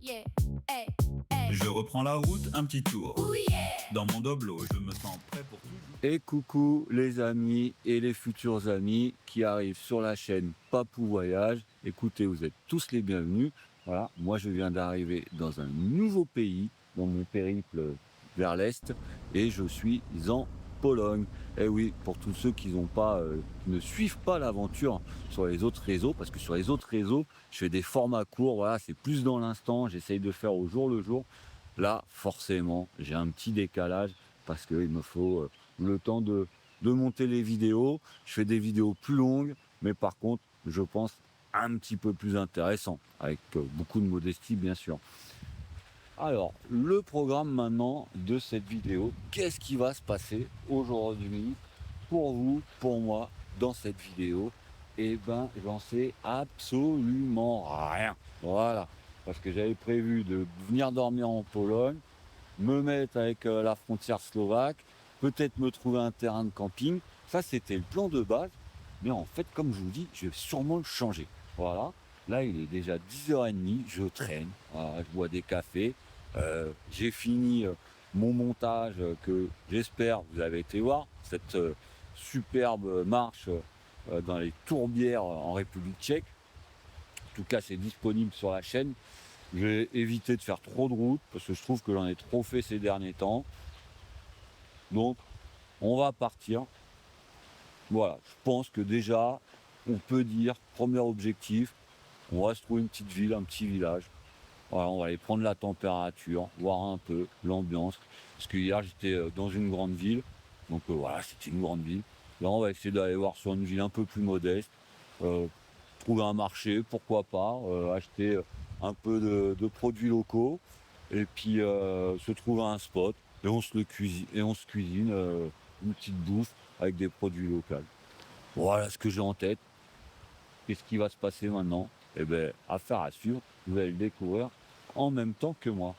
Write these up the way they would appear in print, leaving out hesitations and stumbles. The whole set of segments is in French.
yeah, hey, hey. Je reprends la route, un petit tour. Ooh yeah. Dans mon doblo, je me sens prêt pour tout. Et coucou les amis et les futurs amis qui arrivent sur la chaîne Papou Voyage. Écoutez, vous êtes tous les bienvenus. Voilà, moi je viens d'arriver dans un nouveau pays, dans mon périple vers l'Est, et je suis en Pologne. Et oui, pour tous ceux qui ne suivent pas l'aventure sur les autres réseaux, parce que sur les autres réseaux, je fais des formats courts, voilà, c'est plus dans l'instant, j'essaye de faire au jour le jour. Là, forcément, j'ai un petit décalage parce qu'il me faut le temps de monter les vidéos. Je fais des vidéos plus longues, mais par contre, je pense un petit peu plus intéressant, avec beaucoup de modestie, bien sûr. Alors, le programme maintenant de cette vidéo, qu'est-ce qui va se passer aujourd'hui pour vous, pour moi, dans cette vidéo? Eh ben, j'en sais absolument rien. Voilà. Parce que j'avais prévu de venir dormir en Pologne, me mettre avec la frontière slovaque, peut-être me trouver un terrain de camping. Ça, c'était le plan de base. Mais en fait, comme je vous dis, je vais sûrement le changer. Voilà. Là, il est déjà 10h30, je traîne, voilà, je bois des cafés. J'ai fini mon montage que j'espère vous avez été voir. Cette superbe marche dans les tourbières en République tchèque. En tout cas, c'est disponible sur la chaîne. Je vais éviter de faire trop de route parce que je trouve que j'en ai trop fait ces derniers temps. Donc, on va partir. Voilà, je pense que déjà, on peut dire, premier objectif, on va se trouver une petite ville, un petit village. Voilà, on va aller prendre la température, voir un peu l'ambiance. Parce que hier, j'étais dans une grande ville. Donc voilà, c'était une grande ville. Là, on va essayer d'aller voir sur une ville un peu plus modeste. Trouver un marché, pourquoi pas, acheter un peu de produits locaux et puis se trouver un spot et on se cuisine une petite bouffe avec des produits locaux. Voilà ce que j'ai en tête. Qu'est-ce qui va se passer maintenant? Eh bien, affaire à suivre, vous allez le découvrir en même temps que moi.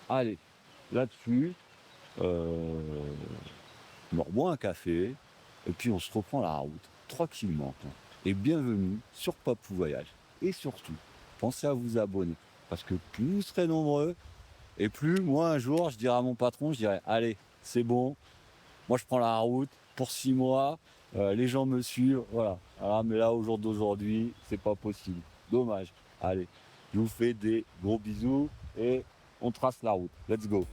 Allez, là-dessus, on reboit un café et puis on se reprend la route tranquillement. Et bienvenue sur Papou Voyage. Et surtout, pensez à vous abonner. Parce que plus vous serez nombreux, et plus moi un jour, je dirai à mon patron, je dirai, allez, c'est bon, moi je prends la route pour 6 mois, les gens me suivent, voilà. Alors, mais là, au jour d'aujourd'hui, c'est pas possible. Dommage. Allez, je vous fais des gros bisous et on trace la route. Let's go.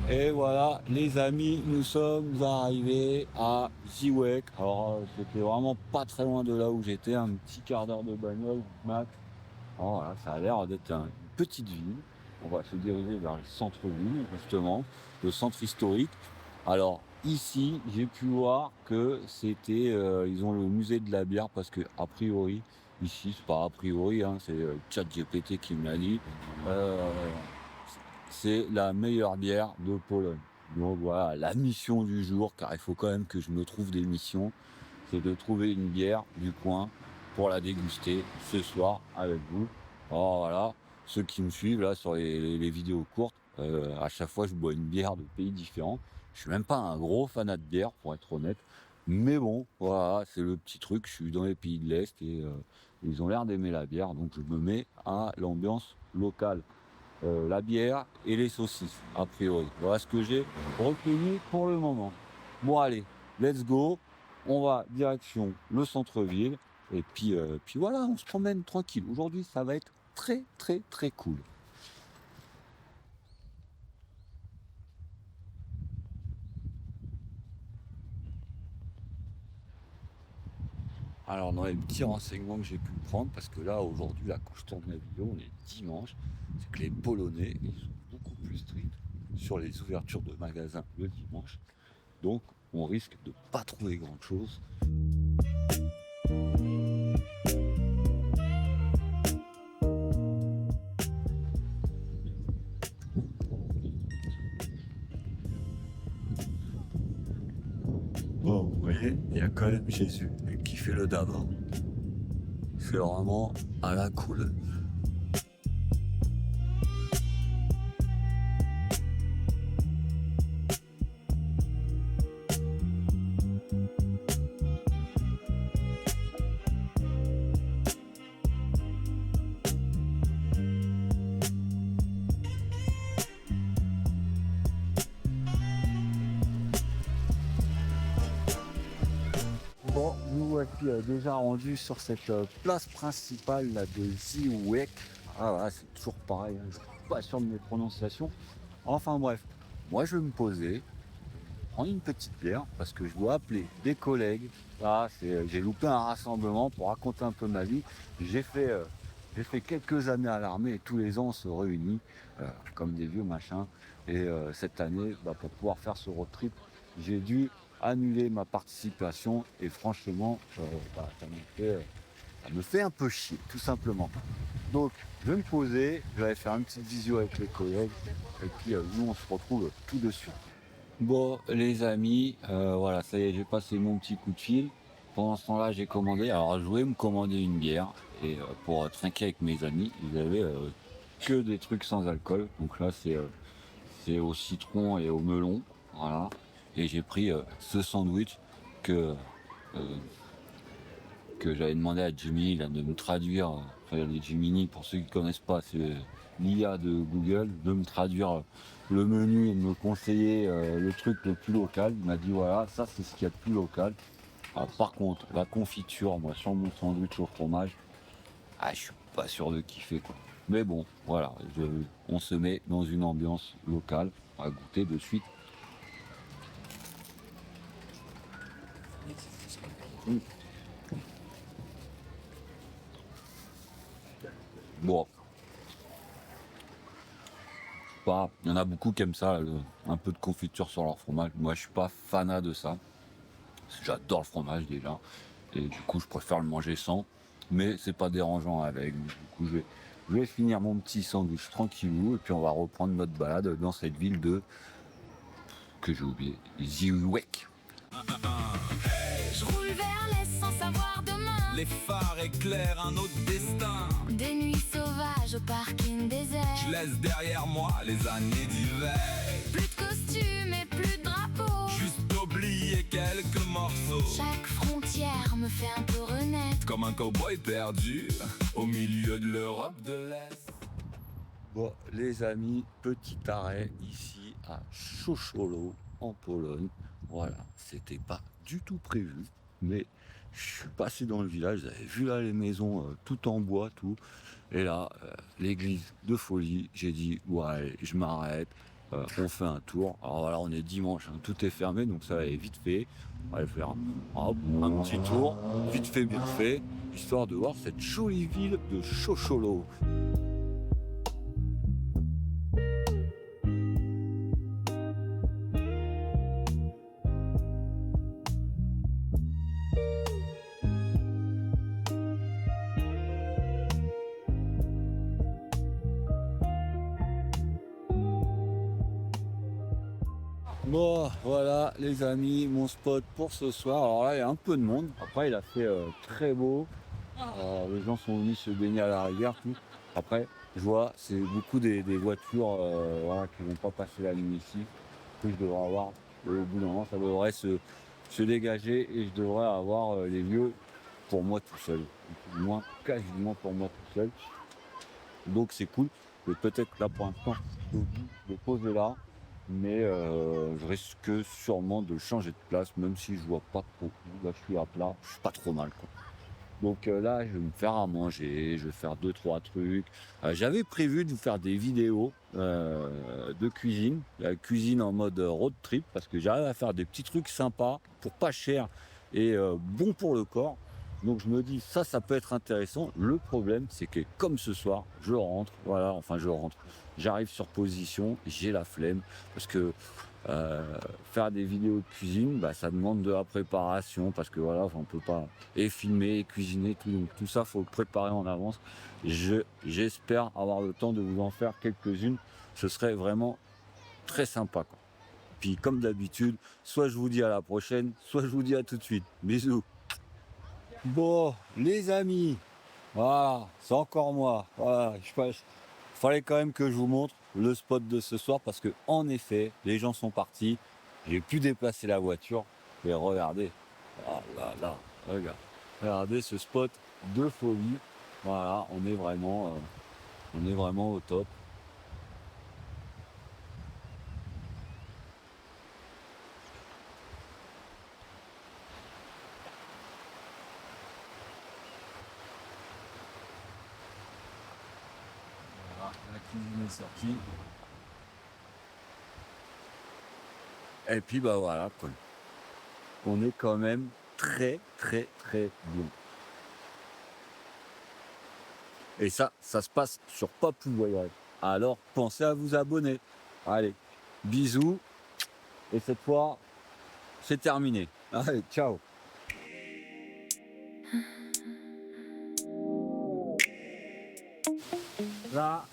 Et voilà, les amis, nous sommes arrivés à Ziwek. Alors, c'était vraiment pas très loin de là où j'étais, un petit quart d'heure de bagnole, max. Alors, voilà, ça a l'air d'être une petite ville. On va se diriger vers le centre-ville, justement, le centre historique. Alors, ici, j'ai pu voir que c'était, ils ont le musée de la bière parce que, a priori, ici, c'est pas a priori, hein, c'est ChatGPT qui me l'a dit. C'est la meilleure bière de Pologne. Donc voilà, la mission du jour, car il faut quand même que je me trouve des missions, c'est de trouver une bière du coin pour la déguster ce soir avec vous. Alors voilà, ceux qui me suivent là sur les vidéos courtes, à chaque fois je bois une bière de pays différents. Je suis même pas un gros fanat de bière pour être honnête, mais bon, voilà, c'est le petit truc. Je suis dans les pays de l'Est et ils ont l'air d'aimer la bière, donc je me mets à l'ambiance locale. La bière et les saucisses, a priori. Voilà ce que j'ai retenu pour le moment. Bon allez, let's go. On va direction le centre-ville. Et puis voilà, on se promène tranquille. Aujourd'hui, ça va être très très très cool. Alors dans les petits renseignements que j'ai pu prendre, parce que là aujourd'hui, là quand je tourne la vidéo, on est dimanche, c'est que les Polonais, ils sont beaucoup plus stricts sur les ouvertures de magasins le dimanche. Donc on risque de pas trouver grand chose. Bon, vous voyez, il y a quand même Jésus qui fait le d'abord. C'est vraiment à la cool. Bon, nous voici déjà rendus sur cette place principale là, de Ziwek. Ah voilà, c'est toujours pareil, hein, je suis pas sûr de mes prononciations. Enfin bref, moi je vais me poser, prendre une petite bière parce que je dois appeler des collègues. Là, j'ai loupé un rassemblement pour raconter un peu ma vie. J'ai fait quelques années à l'armée et tous les ans on se réunit comme des vieux machins. Et cette année, pour pouvoir faire ce road trip, j'ai dû annuler ma participation et franchement, ça me fait un peu chier, tout simplement. Donc, je vais me poser, je vais faire une petite visio avec les collègues et puis nous, on se retrouve tout de suite. Bon, les amis, voilà, ça y est, j'ai passé mon petit coup de fil. Pendant ce temps-là, j'ai commandé. Alors, je voulais me commander une bière et pour trinquer avec mes amis, ils avaient que des trucs sans alcool. Donc là, c'est au citron et au melon, voilà. Et j'ai pris ce sandwich que euh, que j'avais demandé à Jimmy là, de me traduire, enfin les Jiminy pour ceux qui ne connaissent pas, c'est l'IA de Google, de me traduire le menu et de me conseiller le truc le plus local. Il m'a dit voilà, ça c'est ce qu'il y a de plus local. Ah, par contre, la confiture, moi sur mon sandwich au fromage, je suis pas sûr de kiffer quoi. Mais bon, voilà, on se met dans une ambiance locale, on va goûter de suite. Mmh. Bon, pas. Il y en a beaucoup qui aiment ça, un peu de confiture sur leur fromage. Moi, je suis pas fanat de ça. Parce que j'adore le fromage déjà. Et du coup, je préfère le manger sans. Mais c'est pas dérangeant avec. Du coup, je vais finir mon petit sandwich tranquillou. Et puis, on va reprendre notre balade dans cette ville que j'ai oublié, Ziwek. Je roule vers l'est sans savoir demain. Les phares éclairent un autre destin. Des nuits sauvages au parking désert. Je laisse derrière moi les années d'hiver. Plus de costumes et plus de drapeaux. Juste oublier quelques morceaux. Chaque frontière me fait un peu renaître. Comme un cow-boy perdu au milieu de l'Europe de l'Est. Bon, les amis, petit arrêt ici à Chocholo, en Pologne. Voilà, c'était pas du tout prévu, mais je suis passé dans le village, vous avez vu là les maisons tout en bois, tout. Et là, l'église de folie, j'ai dit, ouais, je m'arrête, on fait un tour. Alors voilà, on est dimanche, hein, tout est fermé, donc ça va aller vite fait. On va aller faire hop, un petit tour, vite fait, bien fait, histoire de voir cette jolie ville de Chocholo. Bon, voilà les amis, mon spot pour ce soir. Alors là, il y a un peu de monde. Après, il a fait très beau. Les gens sont venus se baigner à la rivière, tout. Après, je vois, c'est beaucoup des voitures voilà, qui vont pas passer la nuit ici. Que je devrais avoir. Et au bout d'un moment, ça devrait se dégager et je devrais avoir les lieux pour moi tout seul. Du moins, quasiment pour moi tout seul. Donc c'est cool. Mais peut-être là pour l'instant, je vais poser là. Mais je risque sûrement de changer de place, même si je vois pas trop. Là, je suis à plat, je suis pas trop mal, quoi. Donc là, je vais me faire à manger, je vais faire 2-3 trucs. J'avais prévu de vous faire des vidéos de cuisine, la cuisine en mode road trip, parce que j'arrive à faire des petits trucs sympas pour pas cher et bon pour le corps. Donc je me dis, ça peut être intéressant. Le problème, c'est que comme ce soir, je rentre, voilà, enfin je rentre. J'arrive sur position, j'ai la flemme, parce que faire des vidéos de cuisine, ça demande de la préparation, parce que voilà, on peut pas et filmer, et cuisiner, tout, donc tout ça, faut le préparer en avance. J'espère avoir le temps de vous en faire quelques-unes, ce serait vraiment très sympa, quoi. Puis comme d'habitude, soit je vous dis à la prochaine, soit je vous dis à tout de suite. Bisous. Bon, les amis, voilà, c'est encore moi. Voilà, fallait quand même que je vous montre le spot de ce soir parce que en effet, les gens sont partis. J'ai pu déplacer la voiture et regardez. Ah là là, regardez ce spot de folie. Voilà, on est vraiment au top. cuisine est sortie. Et puis bah voilà quoi. On est quand même très très très bien. Et ça se passe sur Papou Voyage. Alors pensez à vous abonner. Allez, bisous. Et cette fois, c'est terminé. Allez, ciao. Là,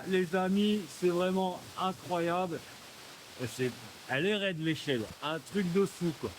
les amis, c'est vraiment incroyable. Elle est raide l'échelle, un truc de fou quoi.